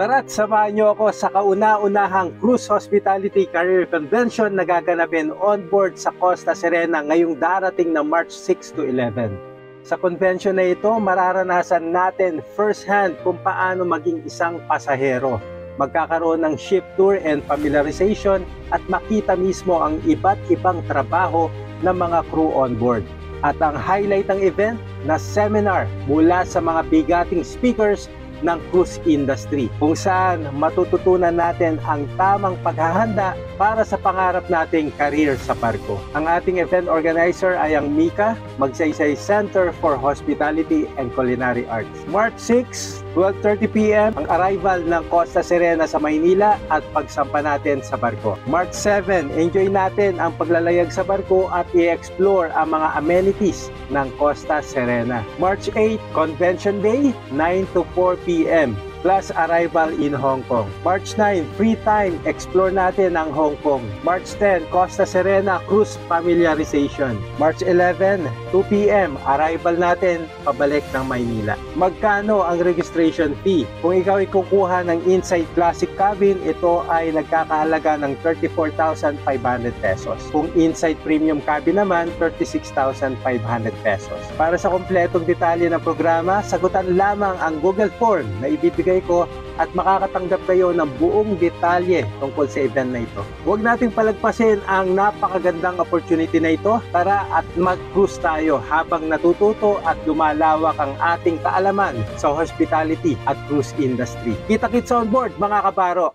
Tara't samahan niyo ako sa kauna-unahang Cruise Hospitality Career Convention na gaganapin on board sa Costa Serena ngayong darating na March 6 to 11. Sa convention na ito, mararanasan natin first-hand kung paano maging isang pasahero. Magkakaroon ng ship tour and familiarization at makita mismo ang iba't ibang trabaho ng mga crew on board. At ang highlight ng event na seminar mula sa mga bigating speakers ng cruise industry, kung saan matututunan natin ang tamang paghahanda para sa pangarap nating career sa barko. Ang ating event organizer ay ang MICA, Magsaysay Center for Hospitality and Culinary Arts. March 6, 12:30 p.m. ang arrival ng Costa Serena sa Maynila at pagsampa natin sa barko. March 7, enjoy natin ang paglalayag sa barko at i-explore ang mga amenities ng Costa Serena. March 8, Convention Day, 9 to 4 p.m. plus arrival in Hong Kong. March 9, free time, explore natin ang Hong Kong. March 10, Costa Serena Cruise Familiarization. March 11, 2 p.m, arrival natin pabalik ng Maynila. Magkano ang registration fee? Kung ikaw ay kukuha ng Inside Classic Cabin, ito ay nagkakahalaga ng 34,500 pesos. Kung Inside Premium Cabin naman, 36,500 pesos. Para sa kompletong detalye ng programa, sagutan lamang ang Google Form na ibibigay ko at makakatanggap kayo ng buong detalye tungkol sa event na ito. Huwag nating palagpasin ang napakagandang opportunity na ito. Tara at mag-cruise tayo habang natututo at lumalawak ang ating kaalaman sa hospitality at cruise industry. Kita-kits on board mga kabaro!